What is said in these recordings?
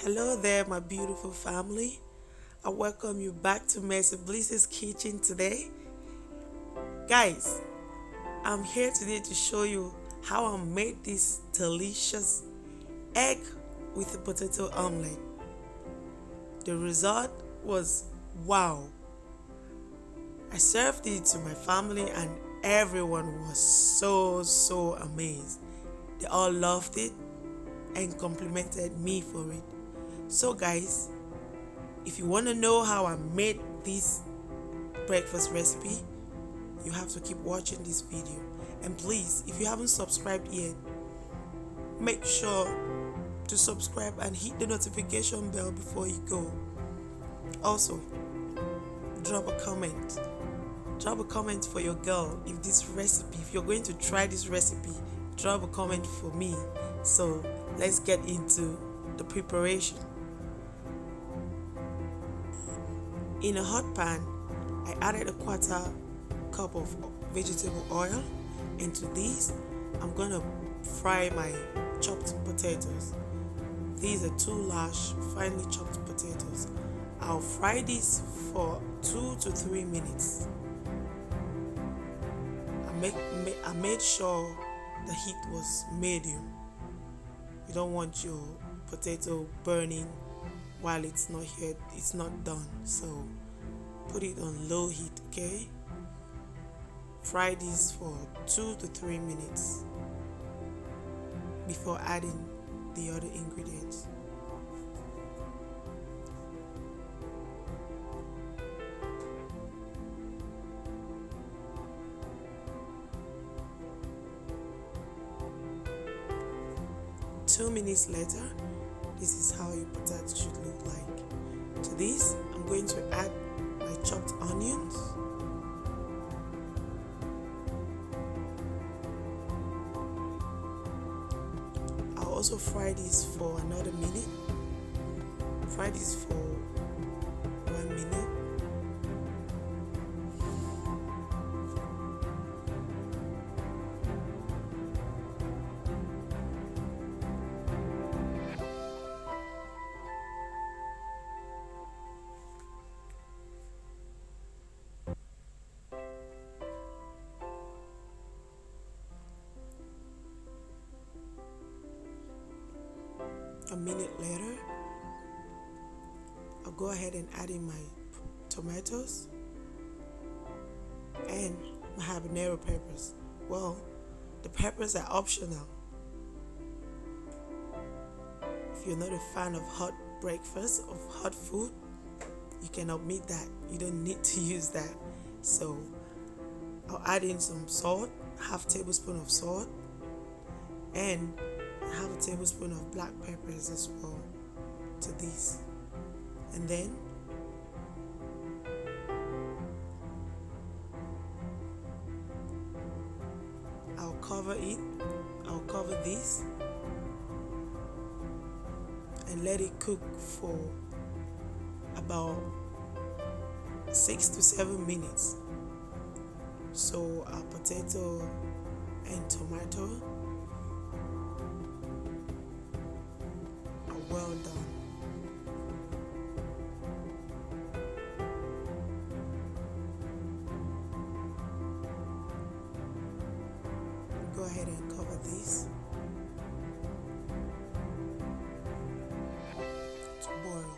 Hello there, my beautiful family. I welcome you back to Mercy Bliss's kitchen today. Guys, I'm here today to show you how I made this delicious egg with a potato omelette. The result was wow. I served it to my family and everyone was so amazed. They all loved it and complimented me for it. So guys, if you want to know how I made this breakfast recipe, you have to keep watching this video. And please, if you haven't subscribed yet, make sure to subscribe and hit the notification bell before you go. Also, drop a comment. Drop a comment for your girl if you're going to try this recipe, drop a comment for me. So let's get into the preparation. In a hot pan, I added a quarter cup of vegetable oil. Into this, I'm gonna fry my chopped potatoes. These are two large, finely chopped potatoes. I'll fry this for 2 to 3 minutes. I made sure the heat was medium. You don't want your potato burning while it's not done. So put it on low heat, okay? Fry this for 2 to 3 minutes before adding the other ingredients. Two minutes later, this is how your potato should look like. To this, I'm going to add my chopped onions. I'll also fry this for another minute. Fry this for 1 minute. A minute later, I'll go ahead and add in my tomatoes and my habanero peppers. Well, the peppers are optional. If you're not a fan of hot breakfast, of hot food, you can omit that. You don't need to use that. So I'll add in some salt, half tablespoon of salt, and half a tablespoon of black peppers as well to this. And then I'll cover this and let it cook for about 6 to 7 minutes. So our potato and tomato are well done. Go ahead and cover this to boil.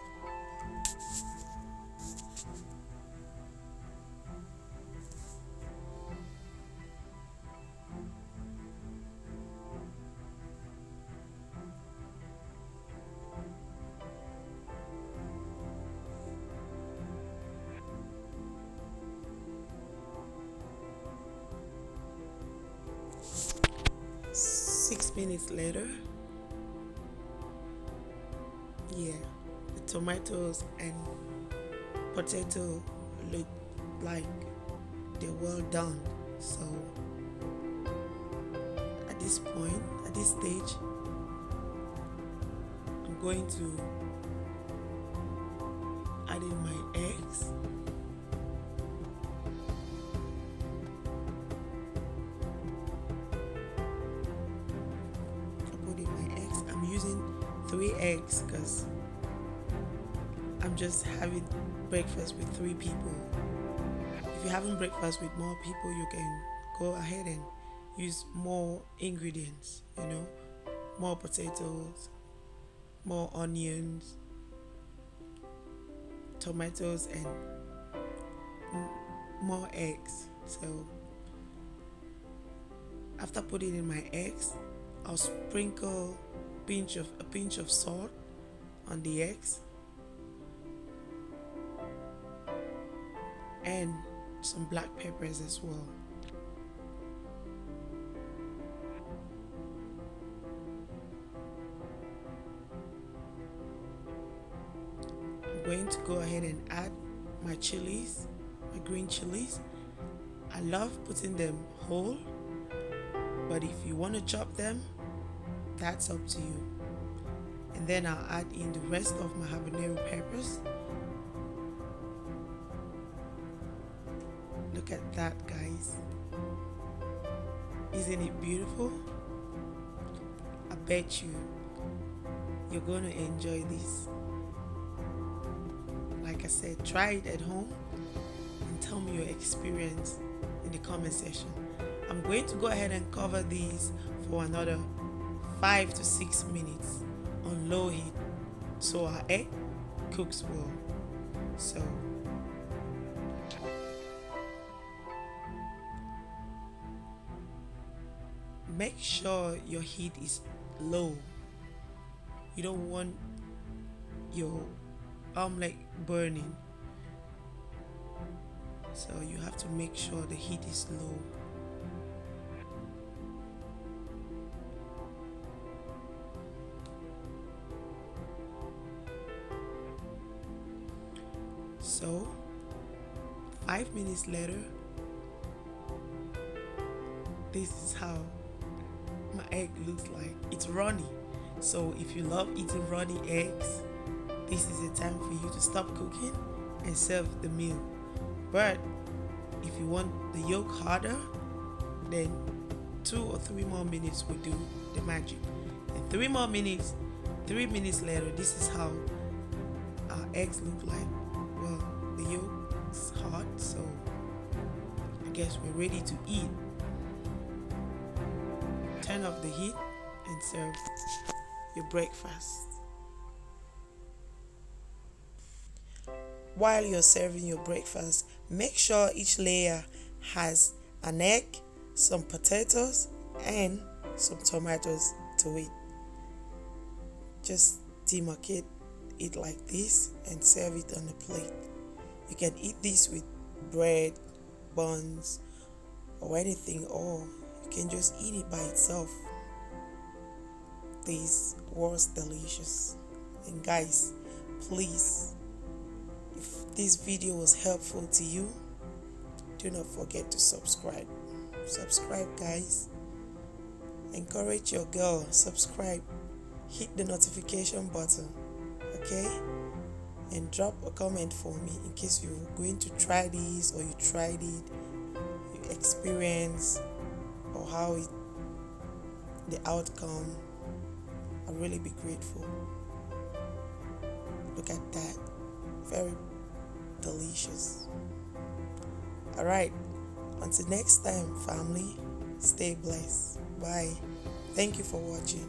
Six minutes later, the tomatoes and potato look like they're well done. So at this stage, I'm going to add in my eggs. I put in my eggs. I'm using 3 eggs because I'm just having breakfast with 3 people. If you're having breakfast with more people, you can go ahead and use more ingredients, more potatoes, more onions, tomatoes, and more eggs. So after putting in my eggs, I'll sprinkle a pinch of salt on the eggs and some black peppers as well. I'm going to go ahead and add my chilies, my green chilies. I love putting them whole, but if you want to chop them, that's up to you. And then I'll add in the rest of my habanero peppers. Look at that, guys. Isn't it beautiful? I bet you're going to enjoy this. Like I said, try it at home and tell me your experience in the comment section. I'm going to go ahead and cover these for another 5 to 6 minutes on low heat so our egg cooks well. So make sure your heat is low. You don't want your omelette burning, so you have to make sure the heat is low. So 5 minutes later, this is how my egg looks like. It's runny. So if you love eating runny eggs, this is a time for you to stop cooking and serve the meal. But if you want the yolk harder, then 2 or 3 more minutes will do the magic. And 3 minutes later, this is how our eggs look like. Well, the yolk is hot, so I guess we're ready to eat. Turn off the heat and serve your breakfast. While you're serving your breakfast, make sure each layer has an egg, some potatoes, and some tomatoes to it. Just demarcate it like this and serve it on the plate. You can eat this with bread, buns, or anything, or you can just eat it by itself. This was delicious. And guys, please, if this video was helpful to you, do not forget to subscribe. Subscribe, guys. Encourage your girl. Subscribe. Hit the notification button. Okay? And drop a comment for me in case you're going to try this, or you tried it, you experience, or the outcome. I'll really be grateful. Look at that. Very delicious. Alright, until next time, family, stay blessed. Bye. Thank you for watching.